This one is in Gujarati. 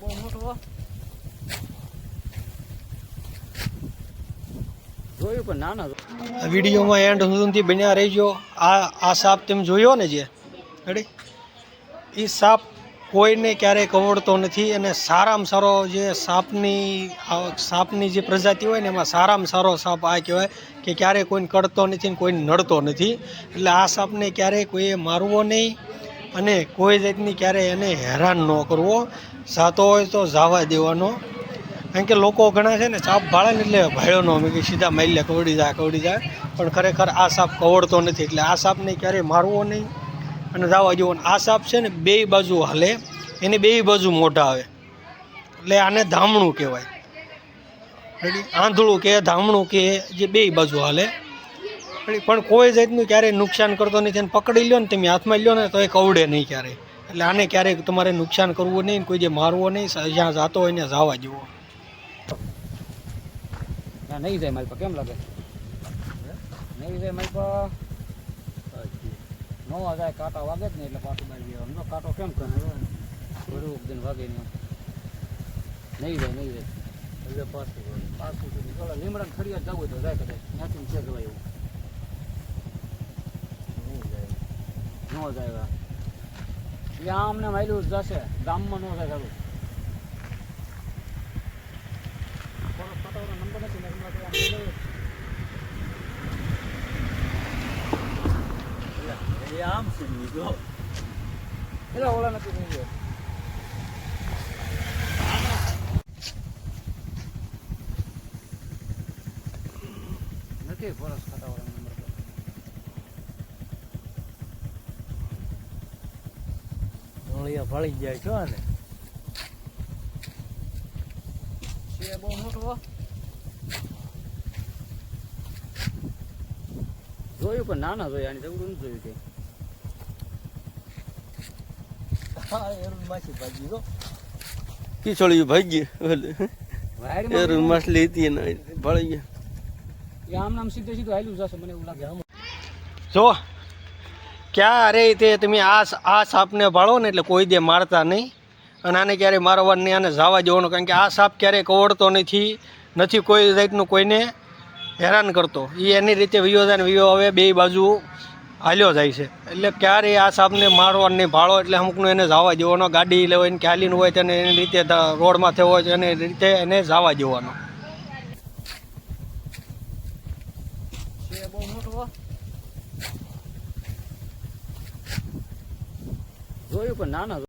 બહુ મોટો જોયું પણ નાના વિડીયોમાં એન્ડ સુધી બન્યા રહેજો. આ સાપ તમે જોયો ને જે રેડી, એ સાપ કોઈને ક્યારેય કવડતો નથી. અને સારામાં સારો જે સાપની જે પ્રજાતિ હોય ને એમાં સારામાં સારો સાપ આ કહેવાય કે ક્યારેય કોઈને કડતો નથી ને કોઈને નડતો નથી. એટલે આ સાપને ક્યારેય કોઈએ મારવો નહીં અને કોઈ જાતની ક્યારેય એને હેરાન ન કરવો. જાતો હોય તો જવા દેવાનો. કારણ કે લોકો ઘણા છે ને સાપ ભાળે ને એટલે ભાળ્યો ન કે સીધા મારી લે, કવડી જાય. પણ ખરેખર આ સાપ કવડતો નથી. એટલે આ સાપને ક્યારેય મારવો નહીં અને જવા જેવો. આ સાપ છે ને બે બાજુ હાલે, એને બે બાજુ મોઢા આવે, એટલે આને ધામણું કહેવાય. રેડી, આંધળું કે ધામણું કે જે બે બાજુ હાલે. પણ કોઈ જાતનું ક્યારેય નુકસાન કરતો નથી. અને પકડી લ્યો ને તમે હાથમાં લ્યો ને તો એ કવડે નહીં ક્યારેય. એટલે આને ક્યારેય તમારે નુકસાન કરવું નહીં, કોઈ જે મારવો નહીં. જ્યાં જાતો હોય ને જવા જેવો. નહીં જાય મારી પર કેમ લાગે? નહીં જાય મારી પર નવા જાય, કાંટા વાગે જ ને એટલે પાછું બારી ગયો. કાંટો કેમ કરે બરું દિન વાગે નહીં જાય એટલે પાછું લીમડા ખડીયા જવું તો જાય કદાચ ત્યાંથી છે જવાય એવું ન જાય. ત્યાં અમને માર્યું જશે, ગામમાં ન જાય સારું. નંબર નથી આમ છે એટલે ઓલા નથી થઈ ગયો. નથી ફરસ ખાતાવાળા નંબર ફળી જાય છો ને છે બહુ મોટો જોયું પણ નાના જોયું, આની જબરું નથી જોયું કે ખીચડી ભાગી માછલી હતી ભળી ગયા. આમ નામ સીધે સીધું હાલ્યું જશે મને એવું લાગે. જો ક્યારે તે તમે આ સાપને ભાળો ને એટલે કોઈ દે મારતા નહીં. અને આને ક્યારેય મારવાનું નહીં, આને જવા દેવાનો. કારણ કે આ સાપ ક્યારેય કવડતો નથી કોઈ જાતનું કોઈને હેરાન કરતો. એ એની રીતે વિયો જાય ને વિયો હવે બે બાજુ હાલ્યો જાય છે. એટલે ક્યારેય આ સાપને મારવાનું નહીં, ભાળો એટલે અમુકનું એને જવા દેવાનો. ગાડી લેવાય કે હાલીને હોય તેને એની રીતે રોડમાં થયો હોય એની રીતે એને જવા દેવાનો. બહુ મોટો જોયું પણ નાના